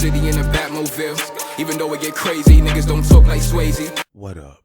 city in a Batmobile. Even though it get crazy, niggas don't talk like Swayze. What up?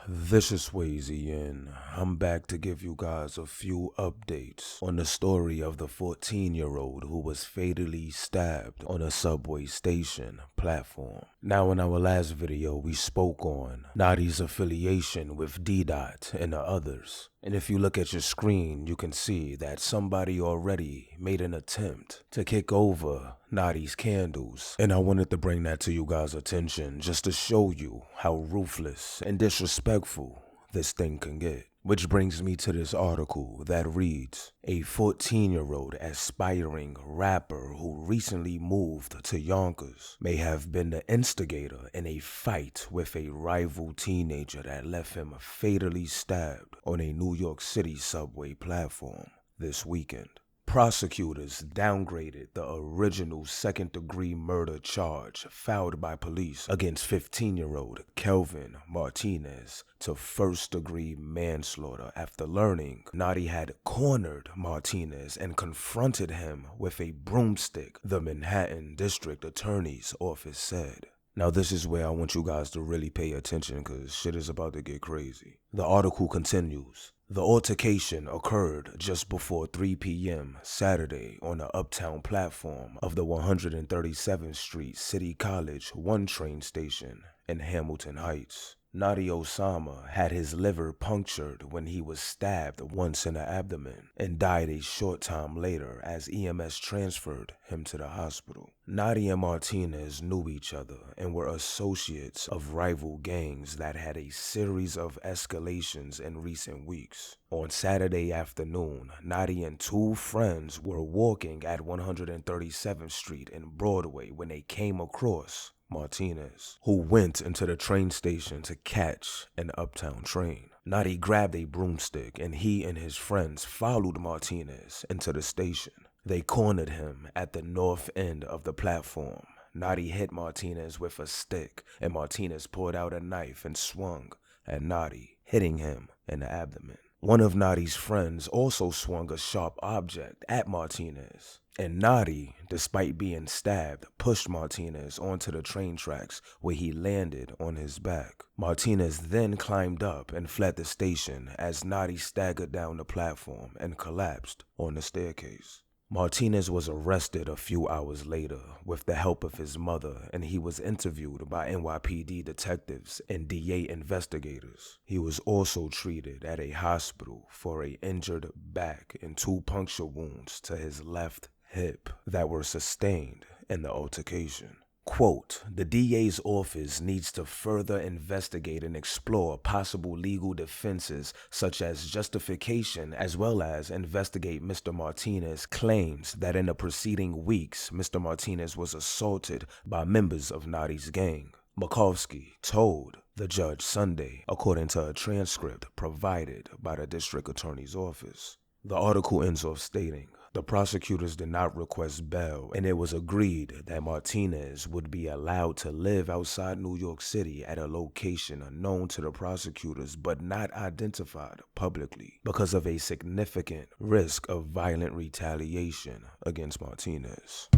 This is Swayze and I'm back to give you guys a few updates on the story of the 14-year-old who was fatally stabbed on a subway station platform. Now, in our last video, we spoke on Notti's affiliation with D-Dot and the others. And if you look at your screen, you can see that somebody already made an attempt to kick over Notti's candles. And I wanted to bring that to you guys' attention just to show you how ruthless and disrespectful this thing can get. Which brings me to this article that reads, a 14-year-old aspiring rapper who recently moved to Yonkers may have been the instigator in a fight with a rival teenager that left him fatally stabbed on a New York City subway platform this weekend. Prosecutors downgraded the original second-degree murder charge filed by police against 15-year-old Kelvin Martinez to first-degree manslaughter after learning Notti had cornered Martinez and confronted him with a broomstick, the Manhattan District Attorney's Office said. Now this is where I want you guys to really pay attention because shit is about to get crazy. The article continues. The altercation occurred just before 3 p.m. Saturday on the uptown platform of the 137th Street City College 1 train station in Hamilton Heights. Notti Osama had his liver punctured when he was stabbed once in the abdomen and died a short time later as EMS transferred him to the hospital. Notti and Martinez knew each other and were associates of rival gangs that had a series of escalations in recent weeks. On Saturday afternoon, Notti and two friends were walking at 137th Street and Broadway when they came across Martinez, who went into the train station to catch an uptown train. Notti grabbed a broomstick and he and his friends followed Martinez into the station. They cornered him at the north end of the platform. Notti hit Martinez with a stick and Martinez pulled out a knife and swung at Notti, hitting him in the abdomen. One of Notti's friends also swung a sharp object at Martinez, and Notti, despite being stabbed, pushed Martinez onto the train tracks where he landed on his back. Martinez then climbed up and fled the station as Notti staggered down the platform and collapsed on the staircase. Martinez was arrested a few hours later with the help of his mother, and he was interviewed by NYPD detectives and DA investigators. He was also treated at a hospital for an injured back and 2 puncture wounds to his left hip that were sustained in the altercation. Quote, the DA's office needs to further investigate and explore possible legal defenses such as justification as well as investigate Mr. Martinez's claims that in the preceding weeks, Mr. Martinez was assaulted by members of Notti's gang. Makovsky told the judge Sunday, according to a transcript provided by the district attorney's office. The article ends off stating, the prosecutors did not request bail, and it was agreed that Martinez would be allowed to live outside New York City at a location unknown to the prosecutors but not identified publicly because of a significant risk of violent retaliation against Martinez.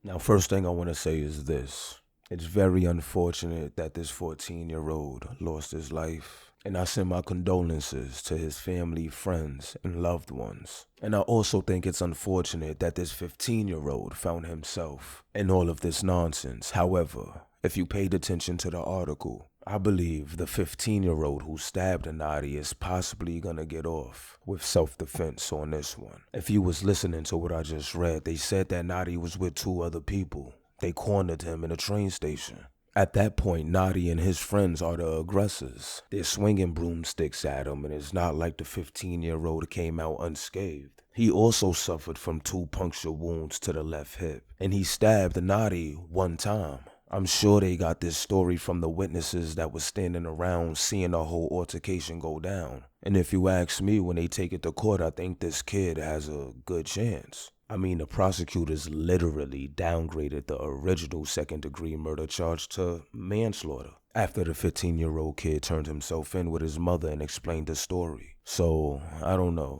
Now, first thing I want to say is this. It's very unfortunate that this 14-year-old lost his life. And I send my condolences to his family, friends, and loved ones. And I also think it's unfortunate that this 15-year-old found himself in all of this nonsense. However, if you paid attention to the article, I believe the 15-year-old who stabbed Notti is possibly gonna get off with self-defense on this one. If you was listening to what I just read, they said that Notti was with 2 other people. They cornered him in a train station. At that point, Notti and his friends are the aggressors. They're swinging broomsticks at him, and it's not like the 15-year-old came out unscathed. He also suffered from 2 puncture wounds to the left hip, and he stabbed Notti 1 time. I'm sure they got this story from the witnesses that was standing around seeing the whole altercation go down. And if you ask me, when they take it to court, I think this kid has a good chance. I mean, the prosecutors literally downgraded the original second-degree murder charge to manslaughter after the 15-year-old kid turned himself in with his mother and explained the story. So, I don't know.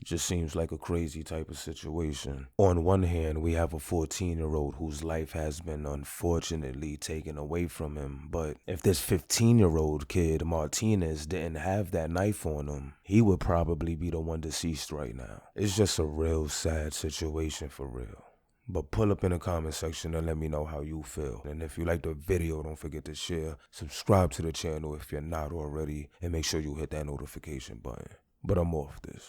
It just seems like a crazy type of situation. On one hand, we have a 14-year-old whose life has been unfortunately taken away from him, but if this 15-year-old kid, Martinez, didn't have that knife on him, he would probably be the one deceased right now. It's just a real sad situation for real. But pull up in the comment section and let me know how you feel. And if you like the video, don't forget to share, subscribe to the channel if you're not already, and make sure you hit that notification button. But I'm off this.